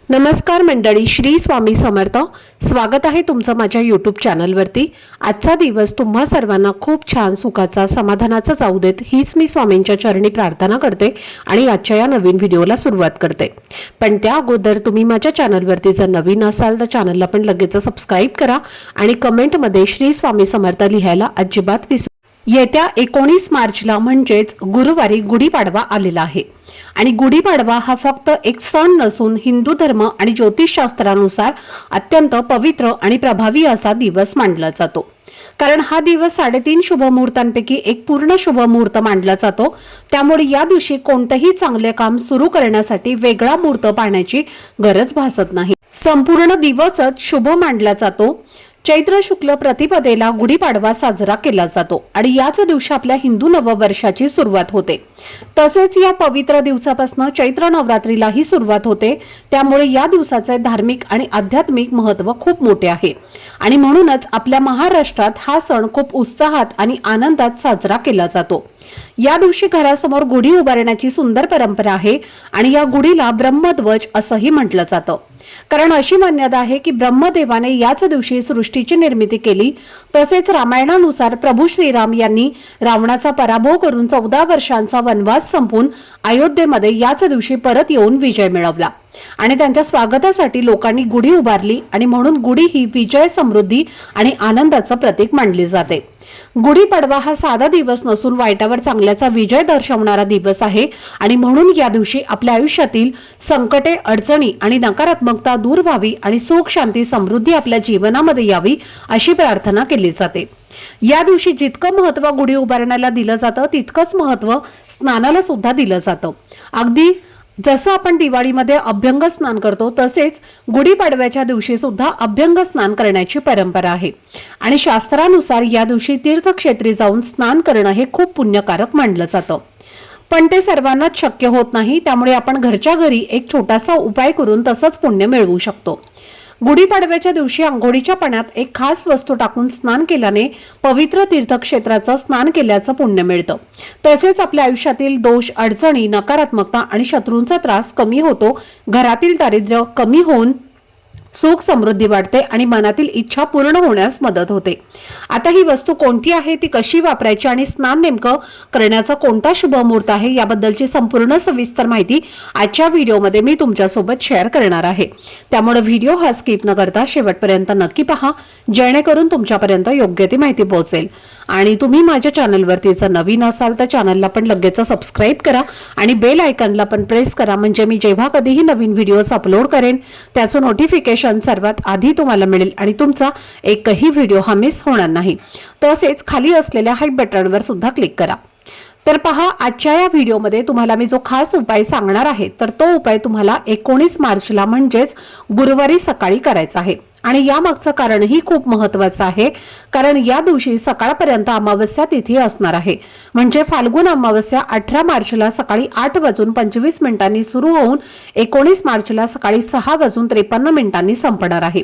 नमस्कार मंडळी, श्री स्वामी समर्थ. स्वागत आहे तुमचं माझ्या यूट्यूब चॅनलवरती. आजचा दिवस तुम्हा सर्वांना खूप छान, सुखाचा, समाधानाचा जाऊ देत, हीच मी स्वामींच्या चरणी प्रार्थना करते आणि आजच्या या नवीन व्हिडिओला सुरुवात करते. पण त्या अगोदर तुम्ही माझ्या चॅनलवरती जर नवीन असाल तर चॅनलला पण लगेच सबस्क्राईब करा आणि कमेंटमध्ये श्री स्वामी समर्थ लिहायला अजिबात विसरू. येत्या 19 मार्चला म्हणजेच गुरुवारी गुढीपाडवा आलेला आहे आणि गुढीपाडवा हा फक्त एक सण नसून हिंदू धर्म आणि ज्योतिषशास्त्रानुसार अत्यंत पवित्र आणि प्रभावी असा दिवस मानला जातो. कारण हा दिवस 3.5 शुभ मुहूर्तांपैकी एक पूर्ण शुभ मुहूर्त मानला जातो. त्यामुळे या दिवशी कोणतेही चांगले काम सुरू करण्यासाठी वेगळा मुहूर्त पाहण्याची गरज भासत नाही. संपूर्ण दिवसच शुभ मानला जातो. चैत्र शुक्ल प्रतिपदेला गुढीपाडवा साजरा केला जातो आणि याच दिवशी आपल्या हिंदू नववर्षाची सुरुवात होते. तसेच या पवित्र दिवसापासून चैत्र नवरात्रीलाही सुरुवात होते. त्यामुळे या दिवसाचे धार्मिक आणि आध्यात्मिक महत्त्व खूप मोठे आहे आणि म्हणूनच आपल्या महाराष्ट्रात हा सण खूप उत्साहात आणि आनंदात साजरा केला जातो. या दिवशी घरासमोर गुढी उभारण्याची सुंदर परंपरा आहे आणि या गुढीला ब्रह्मध्वज असंही म्हटलं जातं. कारण अशी मान्यता आहे की ब्रह्मदेवाने याच दिवशी सृष्टीची निर्मिती केली. तसेच रामायणानुसार प्रभू श्रीराम यांनी रावणाचा पराभव करून 14 वर्षांचा वनवास संपवून अयोध्येमध्ये याच दिवशी परत येऊन विजय मिळवला आणि त्यांच्या स्वागतासाठी लोकांनी गुढी उभारली आणि म्हणून गुढी ही विजय, समृद्धी आणि आनंदाचं प्रतीक मानली जाते. गुढीपाडवा हा साधा दिवस नसून वाईटावर चांगल्याचा विजय दर्शवणारा दिवस आहे आणि म्हणून या दिवशी आपल्या आयुष्यातील संकटे, अडचणी आणि नकारात्मकता दूर व्हावी आणि सुख, शांती, समृद्धी आपल्या जीवनामध्ये यावी अशी प्रार्थना केली जाते. या दिवशी जितकं महत्त्व गुढी उभारण्याला दिलं जातं तितकंच महत्त्व स्नानाला सुद्धा दिलं जातं. अगदी जसं आपण दिवाळीमध्ये अभ्यंग स्नान करतो तसेच गुढीपाडव्याच्या दिवशी सुद्धा अभ्यंग स्नान करण्याची परंपरा आहे आणि शास्त्रानुसार या दिवशी तीर्थक्षेत्री जाऊन स्नान करणं हे खूप पुण्यकारक मानलं जातं. पण ते सर्वांनाच शक्य होत नाही. त्यामुळे आपण घरच्या घरी एक छोटासा उपाय करून तसंच पुण्य मिळवू शकतो. गुढीपाडव्याच्या दिवशी अंघोळीच्या पाण्यात एक खास वस्तू टाकून स्नान केल्याने पवित्र तीर्थक्षेत्राचं स्नान केल्याचं पुण्य मिळतं. तसेच आपल्या आयुष्यातील दोष, अडचणी, नकारात्मकता आणि शत्रूंचा त्रास कमी होतो. घरातील दारिद्र्य कमी होऊन सुख, समृद्धी वाढते आणि मनातील इच्छा पूर्ण होण्यास मदत होते. आता ही वस्तू कोणती आहे, ती कशी वापरायची आणि स्नान नेमकं करण्याचा कोणता शुभ मुहूर्त आहे याबद्दलची संपूर्ण सविस्तर माहिती आजच्या व्हिडिओमध्ये मी तुमच्यासोबत शेअर करणार आहे. त्यामुळे व्हिडिओ हा स्किप न करता शेवटपर्यंत नक्की पहा, जेणेकरून तुमच्यापर्यंत योग्य ती माहिती पोहोचेल. आणि तुम्ही माझ्या चॅनलवरती जर नवीन असाल तर चॅनलला पण लगेच सबस्क्राईब करा आणि बेल आयकॉनला पण प्रेस करा, म्हणजे मी जेव्हा कधीही नवीन व्हिडिओज अपलोड करेन त्याचं नोटिफिकेशन सर्वात आधी तुम्हाला मिळेल आणि तुमचा एकही व्हिडिओ हा मिस होणार नाही. तसेच खाली असलेल्या हाय बटनवर सुद्धा क्लिक करा. तर पहा, आजच्या या व्हिडिओमध्ये तुम्हाला मी जो खास उपाय सांगणार आहे तर तो उपाय तुम्हाला 19 मार्चला म्हणजेच गुरुवारी सकाळी करायचा आहे आणि यामागचं कारणही खूप महत्त्वाचं आहे. कारण या दिवशी सकाळपर्यंत अमावस्या तिथी असणार आहे. म्हणजे फाल्गुन अमावस्या 18 मार्चला सकाळी 8:25 सुरू होऊन 19 मार्चला सकाळी 6:53 संपणार आहे.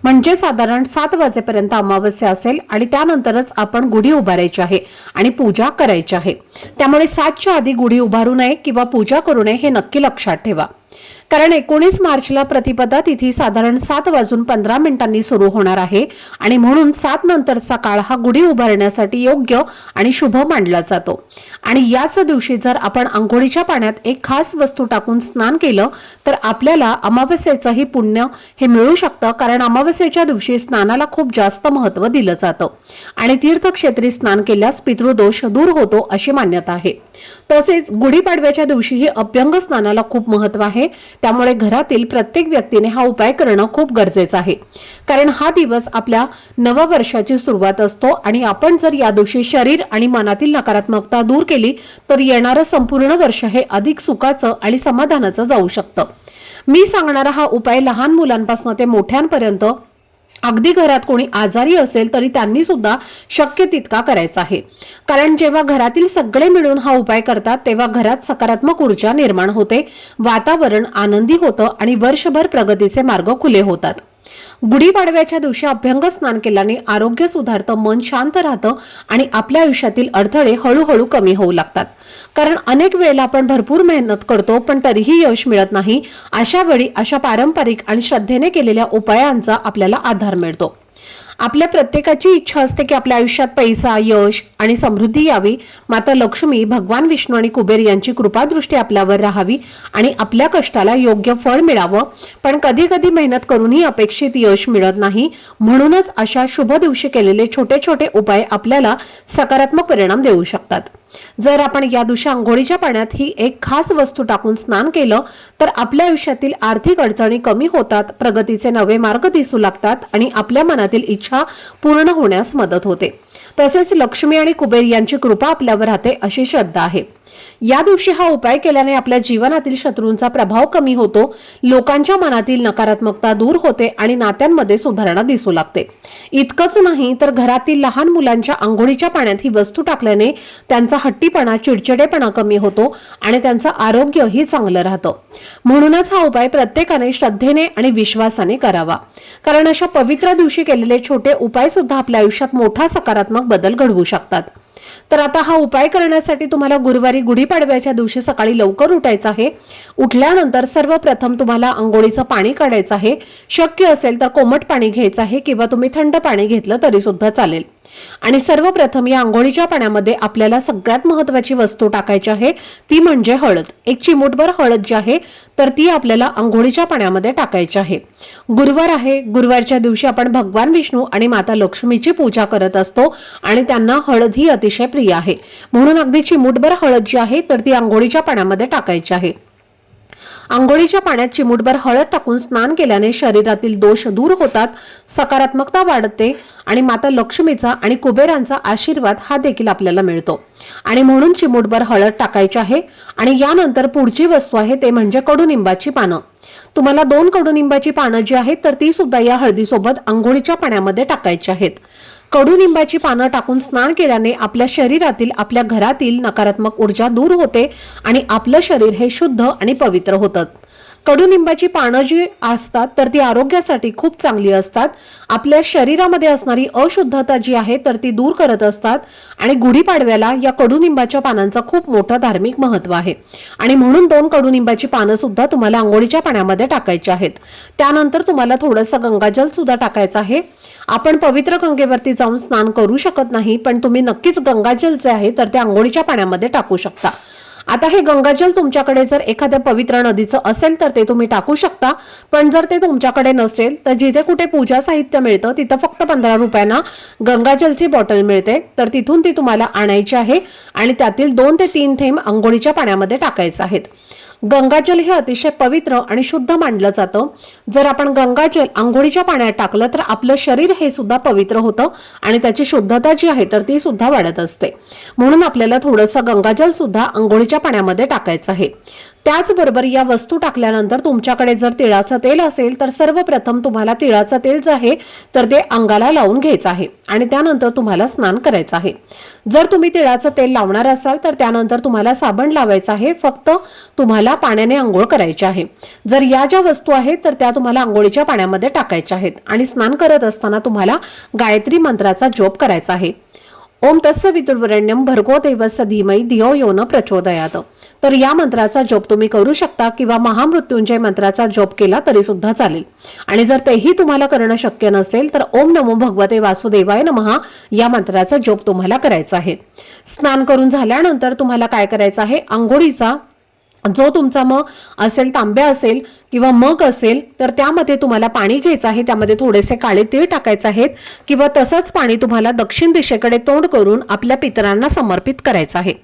म्हणजे साधारण 7 वाजेपर्यंत अमावस्या असेल आणि त्यानंतरच आपण गुढी उभारायची आहे आणि पूजा करायची आहे. त्यामुळे 7च्या आधी गुढी उभारू नये किंवा पूजा करू नये हे नक्की लक्षात ठेवा. कारण 19 मार्चला प्रतिपदा तिथी साधारण 7:15 सुरू होणार आहे आणि म्हणून 7 नंतरचा काळ हा गुढी उभारण्यासाठी योग्य आणि शुभ मानला जातो. आणि याच दिवशी जर आपण अंघोळीच्या पाण्यात एक खास वस्तू टाकून स्नान केलं तर आपल्याला अमावस्येचंही पुण्य हे मिळू शकतं. कारण अमावस्येच्या दिवशी स्नानाला खूप जास्त महत्त्व दिलं जातं आणि तीर्थक्षेत्री स्नान केल्यास पितृदोष दूर होतो अशी मान्यता आहे. तसेच गुढीपाडव्याच्या दिवशीही अभ्यंग स्नानाला खूप महत्त्व आहे. त्यामुळे घरातील प्रत्येक व्यक्तीने हा उपाय करणं खूप गरजेचं आहे. कारण हा दिवस आपल्या नववर्षाची सुरुवात असतो आणि आपण जर या दिवशी शरीर आणि मनातील नकारात्मकता दूर केली तर येणारं संपूर्ण वर्ष हे अधिक सुखाचं आणि समाधानाचं जाऊ शकतं. मी सांगणारा हा उपाय लहान मुलांपासून ते मोठ्यांपर्यंत, अगदी घरात कोणी आजारी असेल तरी त्यांनी सुद्धा शक्य तितका करायचा आहे. कारण जेव्हा घरातील सगळे मिळून हा उपाय करतात तेव्हा घरात सकारात्मक ऊर्जा निर्माण होते, वातावरण आनंदी होतं आणि वर्षभर प्रगतीचे मार्ग खुले होतात. गुढीपाडव्याच्या दिवशी अभ्यंग स्नान केल्याने आरोग्य सुधारतं, मन शांत राहतं आणि आपल्या आयुष्यातील अडथळे हळूहळू कमी होऊ लागतात. कारण अनेक वेळेला आपण भरपूर मेहनत करतो पण तरीही यश मिळत नाही. अशा वेळी अशा पारंपरिक आणि श्रद्धेने केलेल्या उपायांचा आपल्याला आधार मिळतो. आपल्या प्रत्येकाची इच्छा असते की आपल्या आयुष्यात पैसा, यश आणि समृद्धी यावी. माता लक्ष्मी, भगवान विष्णू आणि कुबेर यांची कृपादृष्टी आपल्यावर राहावी आणि आपल्या कष्टाला योग्य फळ मिळावं. पण कधी कधी मेहनत करूनही अपेक्षित यश मिळत नाही. म्हणूनच अशा शुभ दिवशी केलेले छोटे छोटे उपाय आपल्याला सकारात्मक परिणाम देऊ शकतात. जर आपण या दिवशी अंघोळीच्या पाण्यात ही एक खास वस्तू टाकून स्नान केलं तर आपल्या आयुष्यातील आर्थिक अडचणी कमी होतात, प्रगतीचे नवे मार्ग दिसू लागतात आणि आपल्या मनातील इच्छा पूर्ण होण्यास मदत होते. तसेच लक्ष्मी आणि कुबेर यांची कृपा आपल्यावर राहते अशी श्रद्धा आहे. या दिवशी हा उपाय केल्याने आपल्या जीवनातील शत्रूंचा प्रभाव कमी होतो, लोकांच्या मनातील नकारात्मकता दूर होते आणि नात्यांमध्ये सुधारणा दिसू लागते. इतकंच नाही तर घरातील लहान मुलांच्या अंघोळीच्या पाण्यात ही वस्तू टाकल्याने त्यांचा हट्टीपणा, चिडचिडेपणा कमी होतो आणि त्यांचं आरोग्यही चांगलं राहतं. म्हणूनच हा उपाय प्रत्येकाने श्रद्धेने आणि विश्वासाने करावा. कारण अशा पवित्र दिवशी केलेले छोटे उपाय सुद्धा आपल्या आयुष्यात मोठा सकारात्मक बदल घडवू शकतात. तर आता हा उपाय करण्यासाठी तुम्हाला गुरुवारी गुढीपाडव्याच्या दिवशी सकाळी लवकर उठायचं आहे. उठल्यानंतर सर्वप्रथम तुम्हाला अंघोळीचं पाणी काढायचं आहे. शक्य असेल तर कोमट पाणी घ्यायचं आहे किंवा तुम्ही थंड पाणी घेतलं तरी सुद्धा चालेल. आणि सर्वप्रथम या अंघोळीच्या पाण्यामध्ये आपल्याला सगळ्यात महत्त्वाची वस्तू टाकायची आहे, ती म्हणजे हळद. एक चिमूटभर हळद जी आहे तर ती आपल्याला अंघोळीच्या पाण्यामध्ये टाकायची आहे. गुरुवार आहे, गुरुवारच्या दिवशी आपण भगवान विष्णू आणि माता लक्ष्मीची पूजा करत असतो आणि त्यांना हळद ही अतिशय प्रिय आहे. म्हणून अगदी चिमूटभर हळद जी आहे तर ती अंघोळीच्या पाण्यामध्ये टाकायची आहे. अंघोळीच्या पाण्यात चिमूटभर हळद टाकून स्नान केल्याने शरीरातील दोष दूर होतात, सकारात्मकता वाढते आणि माता लक्ष्मीचा आणि कुबेरांचा आशीर्वाद हा देखील आपल्याला मिळतो. आणि म्हणून चिमूटभर हळद टाकायची आहे. आणि यानंतर पुढची वस्तू आहे ते म्हणजे कडुनिंबाची पानं. तुम्हाला 2 कडुनिंबाची पानं जी आहेत तर ती सुद्धा या हळदीसोबत अंघोळीच्या पाण्यामध्ये टाकायची आहेत. कडुनिंबाची पानं टाकून स्नान केल्याने आपल्या शरीरातील, आपल्या घरातील नकारात्मक ऊर्जा दूर होते आणि आपलं शरीर हे शुद्ध आणि पवित्र होतं. कडुनिंबाची पानं जी असतात तर ती आरोग्यासाठी खूप चांगली असतात. आपल्या शरीरामध्ये असणारी अशुद्धता जी आहे तर ती दूर करत असतात. आणि गुढीपाडव्याला या कडुनिंबाच्या पानांचं खूप मोठं धार्मिक महत्त्व आहे. आणि म्हणून 2 कडुनिंबाची पानं सुद्धा तुम्हाला अंघोळीच्या पाण्यामध्ये टाकायची आहेत. त्यानंतर तुम्हाला थोडंसं गंगाजल सुद्धा टाकायचं आहे. आपण पवित्र गंगेवरती जाऊन स्नान करू शकत नाही, पण तुम्ही नक्कीच गंगाजल जे आहे तर ते अंघोळीच्या पाण्यामध्ये टाकू शकता. आता हे गंगाजल तुमच्याकडे जर एखाद्या पवित्र नदीचं असेल तर ते तुम्ही टाकू शकता. पण जर ते तुमच्याकडे नसेल तर जिथे कुठे पूजा साहित्य मिळतं तिथं फक्त 15 रुपयांना गंगाजलची बॉटल मिळते, तर तिथून ती तुम्हाला आणायची आहे आणि त्यातील 2 ते 3 थेंब अंघोळीच्या पाण्यामध्ये टाकायचे आहेत. गंगाजल हे अतिशय पवित्र आणि शुद्ध मानलं जातं. जर आपण गंगाजल अंघोळीच्या पाण्यात टाकलं तर आपलं शरीर हे सुद्धा पवित्र होतं आणि त्याची शुद्धता जी आहे तर ती सुद्धा वाढत असते. म्हणून आपल्याला थोडंसं गंगाजल सुद्धा अंघोळीच्या पाण्यामध्ये टाकायचं आहे. त्याचबरोबर या वस्तू टाकल्यानंतर तुमच्याकडे जर तिळाचं तेल असेल तर सर्वप्रथम तुम्हाला तिळाचं तेल जे आहे तर ते अंगाला लावून घ्यायचं आहे आणि त्यानंतर तुम्हाला स्नान करायचं आहे. जर तुम्ही तिळाचं तेल लावणार असाल तर त्यानंतर तुम्हाला साबण लावायचं आहे. फक्त तुम्हाला पाण्याने अंघोळ करायची आहे. जर या ज्या वस्तू आहेत तर त्या तुम्हाला अंघोळीच्या पाण्यामध्ये टाकायच्या आहेत आणि स्नान करत असताना तुम्हाला गायत्री मंत्राचा जप करायचा आहे. ओम तस्य वितुर्वरेण्यं भर्गो देवस्य धीमहि धियो यो न प्रचोदयात. तर या मंत्राचा जप तुम्ही करू शकता किंवा महामृत्युंजय मंत्राचा जप केला तरी सुद्धा चालेल. आणि जर तेही तुम्हाला करणं शक्य नसेल तर ओम नमो भगवते वासुदेवाय नमः या मंत्राचा जप तुम्हाला करायचा आहे. स्नान करून झाल्यानंतर तुम्हाला काय करायचं आहे, अंघोळीचा जो तुमचा मग असेल, तांब्या असेल किंवा मग असेल तर त्यामध्ये तुम्हाला पाणी घ्यायचं आहे. त्यामध्ये थोडेसे काळे तीळ टाकायचे आहेत किंवा तसंच पाणी तुम्हाला दक्षिण दिशेकडे तोंड करून आपल्या पितरांना समर्पित करायचं आहे.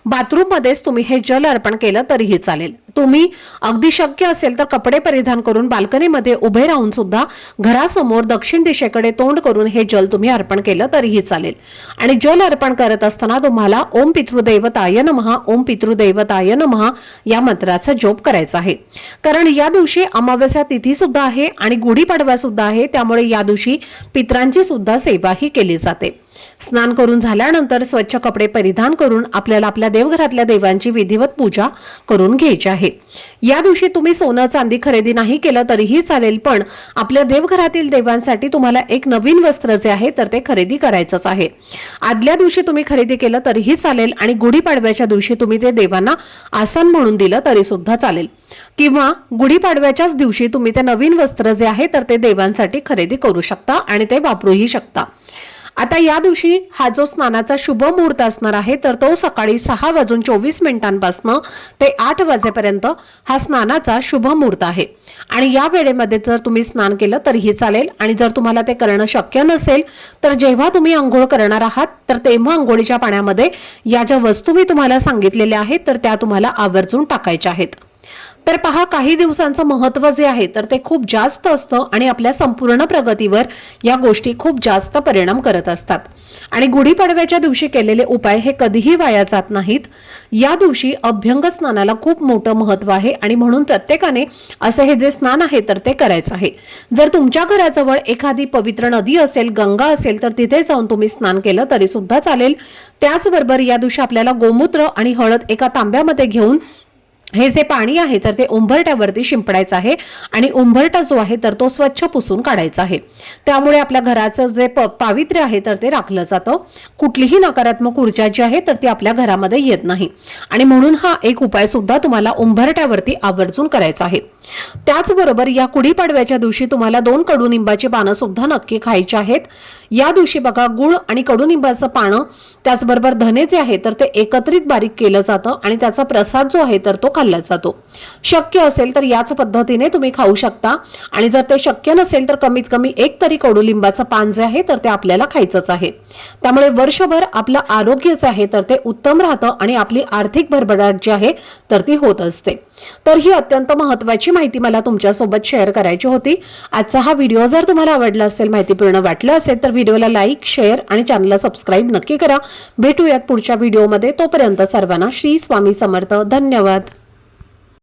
बाथरूममध्येच तुम्ही हे जल अर्पण केलं तरीही चालेल. तुम्ही अगदी शक्य असेल तर कपडे परिधान करून बाल्कनीमध्ये उभे राहून सुद्धा घरासमोर दक्षिण दिशेकडे तोंड करून हे जल तुम्ही अर्पण केलं तरीही चालेल. आणि जल अर्पण करत असताना तुम्हाला ओम पितृदैवताय नमः, ओम पितृदैवताय नमः या मंत्राचा जप करायचा आहे. कारण या दिवशी अमावस्या तिथी सुद्धा आहे आणि गुढीपाडवा सुद्धा आहे, त्यामुळे या दिवशी पितरांची सुद्धा सेवा ही केली जाते. स्नान करून झाल्यानंतर स्वच्छ कपडे परिधान करून आपल्याला आपल्या देवघरातल्या देवांची विधिवत पूजा करून घ्यायची आहे। या दिवशी तुम्ही सोनं चांदी खरेदी नाही केलं तरीही चालेल, पण आपल्या देवघरातील देवांसाठी तुम्हाला एक नवीन वस्त्र जे आहे तर ते खरेदी करायचंच आहे। आदल्या दिवशी तुम्ही खरेदी केलं तरीही चालेल आणि गुढीपाडव्याच्या दिवशी तुम्ही ते देवांना आसन म्हणून दिलं तरी सुद्धा चालेल, किंवा गुढीपाडव्याच्याच दिवशी तुम्ही ते नवीन वस्त्र जे आहे तर ते देवांसाठी खरेदी करू शकता आणि ते वापरूही शकता। आता या दिवशी हा जो स्नानाचा शुभ मुहूर्त असणार आहे तर तो सकाळी 6:24 ते 8 वाजेपर्यंत हा स्नानाचा शुभ मुहूर्त आहे आणि या वेळेमध्ये जर तुम्ही स्नान केलं तरीही चालेल। आणि जर तुम्हाला ते करणं शक्य नसेल तर जेव्हा तुम्ही अंघोळ करणार आहात तर तेव्हा अंघोळीच्या पाण्यामध्ये या ज्या वस्तू मी तुम्हाला सांगितलेल्या आहेत तर त्या तुम्हाला आवर्जून टाकायच्या आहेत। तर पहा, काही दिवसांचं महत्त्व जे आहे तर ते खूप जास्त असतं आणि आपल्या संपूर्ण प्रगतीवर या गोष्टी खूप जास्त परिणाम करत असतात आणि गुढीपाडव्याच्या दिवशी केलेले उपाय हे कधीही वाया जात नाहीत। या दिवशी अभ्यंग स्नानाला खूप मोठं महत्त्व आहे आणि म्हणून प्रत्येकाने असं हे जे स्नान आहे तर ते करायचं आहे। जर तुमच्या घराजवळ एखादी पवित्र नदी असेल, गंगा असेल तर तिथे जाऊन तुम्ही स्नान केलं तरी सुद्धा चालेल। त्याचबरोबर या दिवशी आपल्याला गोमूत्र आणि हळद एका तांब्यामध्ये घेऊन हे जे पाणी आहे तर ते उंबरट्यावरती शिंपडायचं आहे आणि उंबरटा जो आहे तर तो स्वच्छ पुसून काढायचा आहे। त्यामुळे आपल्या घराचं जे पावित्र्य आहे तर ते राखलं जातं, कुठलीही नकारात्मक ऊर्जा जी आहे तर ती आपल्या घरामध्ये येत नाही आणि म्हणून हा एक उपाय सुद्धा तुम्हाला उंबरट्यावरती आवर्जून करायचा आहे। त्याचबरोबर या गुढीपाडव्याच्या दिवशी तुम्हाला 2 कडुनिंबाची पानं सुद्धा नक्की खायची आहेत। या दिवशी बघा, गुळ आणि कडुनिंबाचं पानं त्याचबरोबर धने जे आहे तर ते एकत्रित बारीक केलं जातं आणि त्याचा प्रसाद जो आहे तर तो खाल्ला जातो। शक्य असेल तर याच पद्धतीने तुम्ही खाऊ शकता आणि जर ते शक्य नसेल तर कमीत कमी एक तरी कडुलिंबाचं पान जे आहे तर ते आपल्याला खायचंच आहे। त्यामुळे वर्षभर आपलं आरोग्य जे आहे तर ते उत्तम राहतं आणि आपली आर्थिक भरभराट जी आहे तर ती होत असते। तर ही अत्यंत महत्त्वाची माहिती मला तुमच्यासोबत शेअर करायची होती। आजचा हा व्हिडिओ जर तुम्हाला आवडला असेल, माहितीपूर्ण वाटला असेल तर व्हिडिओला लाईक, शेअर आणि चॅनलला सबस्क्राईब नक्की करा। भेटूयात पुढच्या व्हिडिओमध्ये, तोपर्यंत सर्वांना श्री स्वामी समर्थ। धन्यवाद।